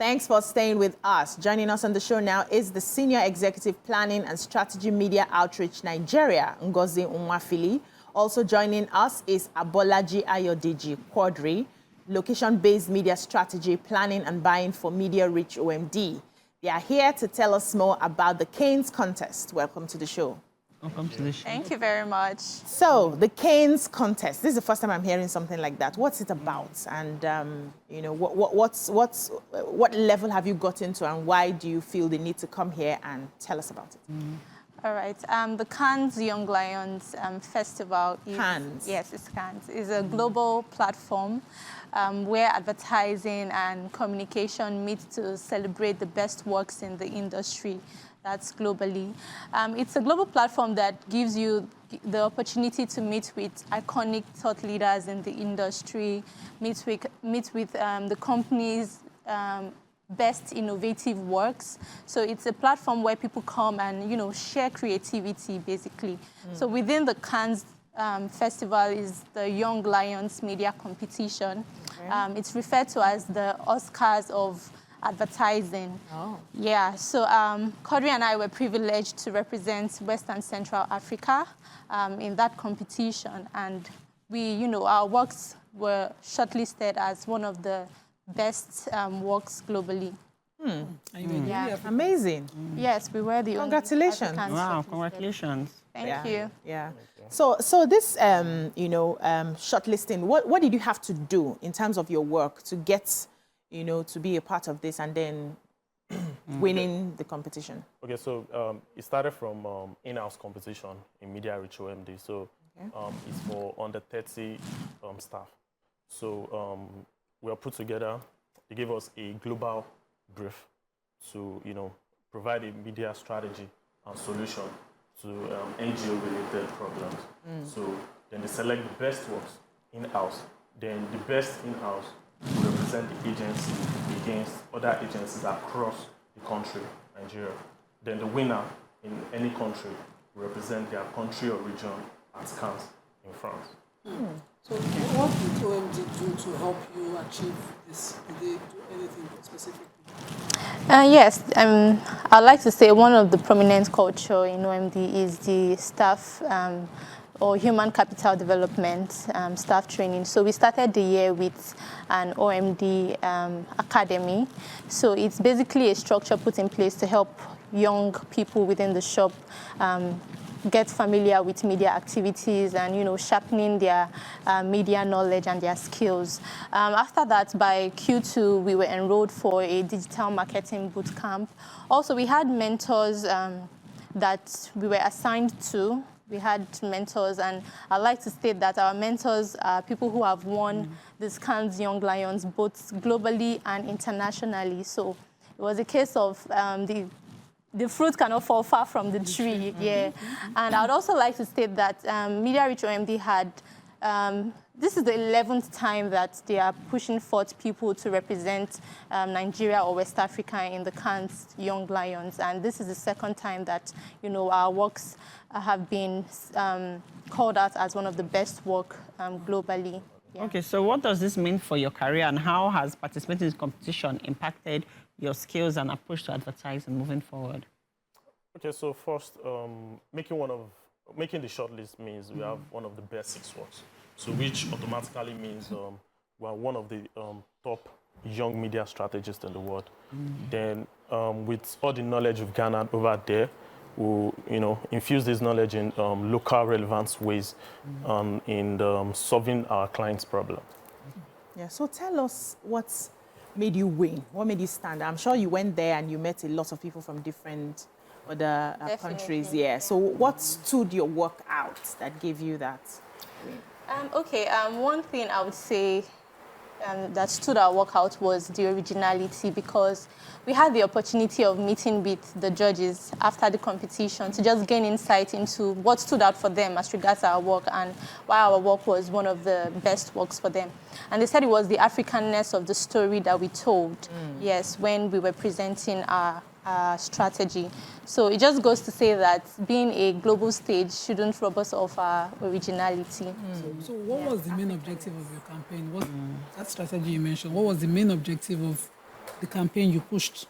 Thanks for staying with us. Joining us on the show now is the Senior Executive Planning and Strategy Media Outreach Nigeria, Ngozi Nwafili. Also joining us is Abolaji Ayodiji Quadri, Location-Based Media Strategy Planning and Buying for Media Reach OMD. They are here to tell us more about the Canes contest. Welcome to the show. Welcome to the show. Thank you very much. So, the Canes contest. This is the first time I'm hearing something like that. What's it about? And you know, what level have you gotten to, and why do you feel the need to come here and tell us about it? All right. The Cannes Young Lions Festival is... Cannes. Yes, it's Cannes. It's a global platform where advertising and communication meet to celebrate the best works in the industry. That's globally. It's a global platform that gives you the opportunity to meet with iconic thought leaders in the industry, meet with the company's best innovative works. So it's a platform where people come and, you know, share creativity, basically. So within the Cannes Festival is the Young Lions Media Competition. Okay. It's referred to as the Oscars of advertising. Oh. Yeah, so Quadri and I were privileged to represent West and Central Africa in that competition, and we, you know, our works were shortlisted as one of the best works globally. Yeah. Amazing. Yes, we were the Congratulations. only Wow, congratulations. Thank you. Yeah. So this, you know, shortlisting, what did you have to do in terms of your work to get, you know, to be a part of this and then winning the competition? Okay, so it started from in-house competition in Media Reach OMD. So it's for under 30 staff. So we are put together. They gave us a global brief to, you know, provide a media strategy and solution to NGO-related problems. So then they select the best works in-house. Then the best in-house will represent the agency against other agencies across the country, Nigeria. Then the winner in any country will represent their country or region at Cannes in France. So what did OMD do to help you achieve this? Did they do anything specifically? Yes, I'd like to say one of the prominent culture in OMD is the staff or human capital development staff training. So we started the year with an OMD academy. So it's basically a structure put in place to help young people within the shop get familiar with media activities and, you know, sharpening their media knowledge and their skills. After that, by Q2, we were enrolled for a digital marketing boot camp. Also, we had mentors that we were assigned to. We had mentors, and I'd like to state that our mentors are people who have won this Cannes Young Lions both globally and internationally. So it was a case of the fruit cannot fall far from the tree. Yeah. And I would also like to state that Media Reach OMD had, this is the 11th time that they are pushing forth people to represent Nigeria or West Africa in the Cannes Young Lions. And this is the second time that, you know, our works have been called out as one of the best work globally. Yeah. Okay, so what does this mean for your career, and how has participating in this competition impacted your skills and approach to advertising moving forward? Okay, so first, making the shortlist means we have one of the best 6 works. So which automatically means we are one of the top young media strategists in the world. Then with all the knowledge we've garnered over there, we'll, you know, infuse this knowledge in local relevance ways in solving our clients' problem. Yeah, so tell us what made you win? What made you stand? I'm sure you went there and you met a lot of people from different other countries. Yeah. So what stood your work out that gave you that win? One thing I would say that stood our work out was the originality, because we had the opportunity of meeting with the judges after the competition to just gain insight into what stood out for them as regards our work and why our work was one of the best works for them. And they said it was the Africanness of the story that we told, yes, when we were presenting our strategy. So it just goes to say that being a global stage shouldn't rob us of our originality. So what was the main objective of your campaign? What that strategy you mentioned, what was the main objective of the campaign you pushed?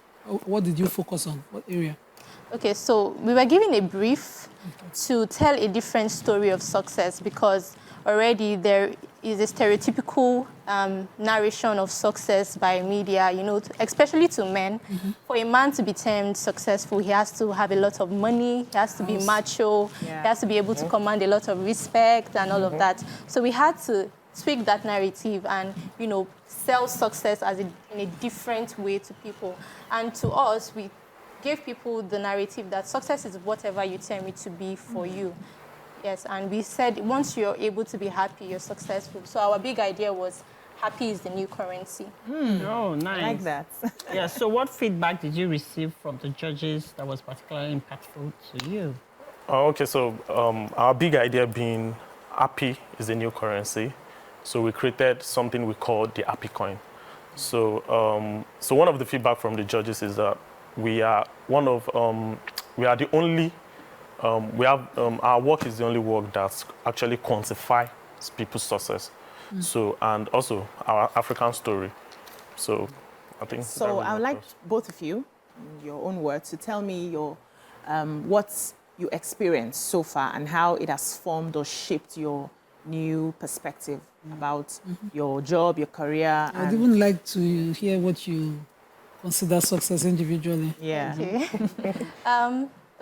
What did you focus on? What area? Okay, so we were given a brief to tell a different story of success because already there is a stereotypical narration of success by media, you know, especially to men. For a man to be termed successful, he has to have a lot of money, he has to be macho, he has to be able to command a lot of respect and all of that. So we had to tweak that narrative and, you know, sell success as in a different way to people. And to us, we gave people the narrative that success is whatever you term it to be for you. Yes, and we said once you're able to be happy, you're successful. So our big idea was happy is the new currency. Oh, nice. I like that. Yeah, so what feedback did you receive from the judges that was particularly impactful to you? Okay, so our big idea being happy is the new currency. So we created something we call the Happy Coin. So, so one of the feedback from the judges is that we are the only, our work is the only work that actually quantifies people's success. So, and also our African story. So, I think. So I would like both of you, in your own words, to tell me your what you experienced so far and how it has formed or shaped your new perspective about your job, your career. I'd even like to hear what you consider success individually. Yeah. Okay.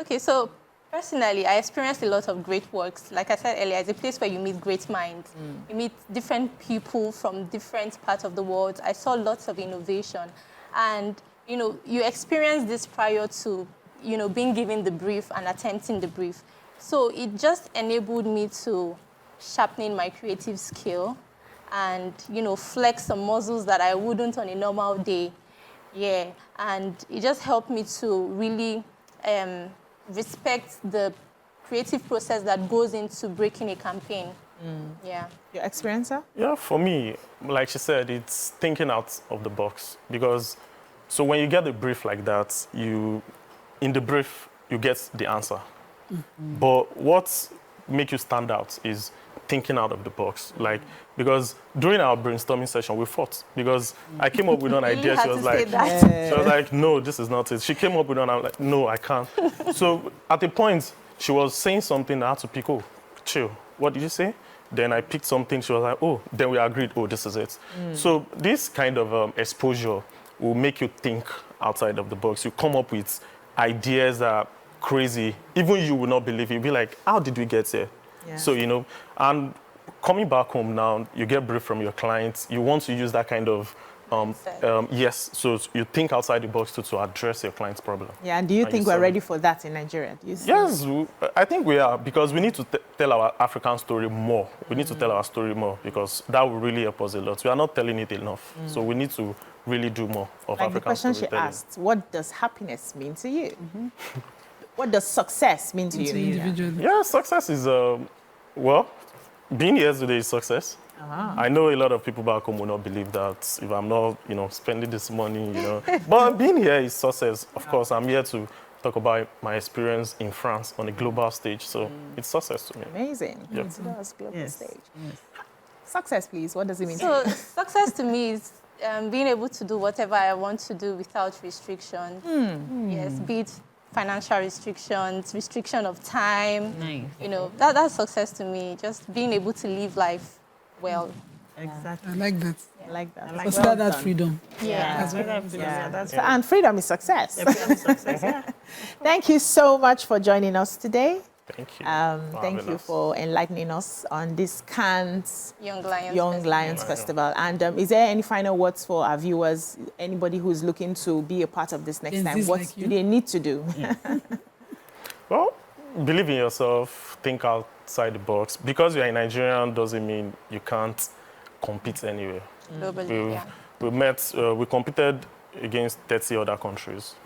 Okay, so personally, I experienced a lot of great works. Like I said earlier, it's a place where you meet great minds. You meet different people from different parts of the world. I saw lots of innovation. And, you know, you experience this prior to, you know, being given the brief and attempting the brief. So it just enabled me to sharpen my creative skill and, you know, flex some muscles that I wouldn't on a normal day. Yeah, and it just helped me to really respect the creative process that goes into breaking a campaign. Yeah. Your experience, sir? Yeah, for me, like she said, it's thinking out of the box. Because, so when you get a brief like that, in the brief, you get the answer. But what makes you stand out is thinking out of the box. Like, because during our brainstorming session, we fought. Because I came up with an idea, she was like, no, this is not it. She came up with one, I'm like, no, I can't. So at a point, she was saying something, I had to pick, oh, chill, what did you say? Then I picked something, she was like, oh, then we agreed, oh, this is it. So this kind of exposure will make you think outside of the box. You come up with ideas that are crazy. Even you will not believe it. You'll be like, how did we get here? Yeah. So, you know, and coming back home now, you get brief from your clients. You want to use that kind of, yes, so you think outside the box to address your client's problem. Yeah, and do you think we're ready for that in Nigeria? Do you see? Yes, I think we are, because we need to tell our African story more. We need to tell our story more, because that will really help us a lot. We are not telling it enough. So we need to really do more of like African the question she asked, what does happiness mean to you? What does success mean to you? Individually. Yeah, success is, well, being here today is success. I know a lot of people back home will not believe that if I'm not, you know, spending this money, you know. But being here is success. Of course, I'm here to talk about my experience in France on a global stage. So it's success to me. Amazing. Yeah. It's a global stage. Success, please. What does it mean? So success to me is being able to do whatever I want to do without restriction. Yes, be it financial restrictions, restriction of time. Nice. You know, that's success to me. Just being able to live life well. Exactly. I like that. I like that. Consider that freedom. And freedom is success. Thank you so much for joining us today. Thank you. Thank you for enlightening us on this Cannes Young Lions Festival. And is there any final words for our viewers? Anybody who's looking to be a part of this next time? What do they need to do? Well, believe in yourself, think outside the box. Because you're a Nigerian doesn't mean you can't compete anywhere. Globally, We competed against 30 other countries.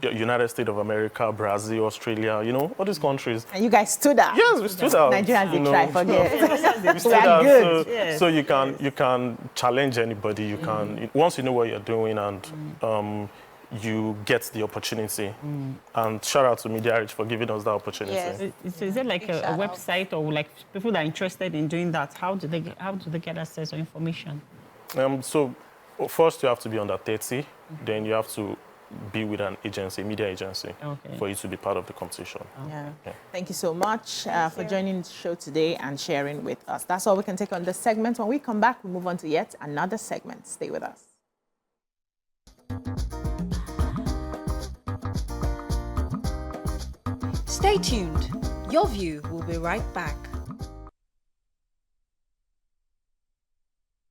United States of America, Brazil, Australia, you know, all these countries. And you guys stood out. Yes, we stood out. Nigerians, they try, forget. We stood out. Good. So you can challenge anybody. You can, once you know what you're doing and you get the opportunity. And shout out to Media Rich for giving us that opportunity. Yes. Is it like a website or like people that are interested in doing that? How do they get access or information? So First, you have to be under 30. Then you have to be with an agency, media agency, for you to be part of the competition. Yeah. Yeah. Thank you so much for joining the show today and sharing with us. That's all we can take on this segment. When we come back, we move on to yet another segment. Stay with us. Stay tuned. Your View will be right back.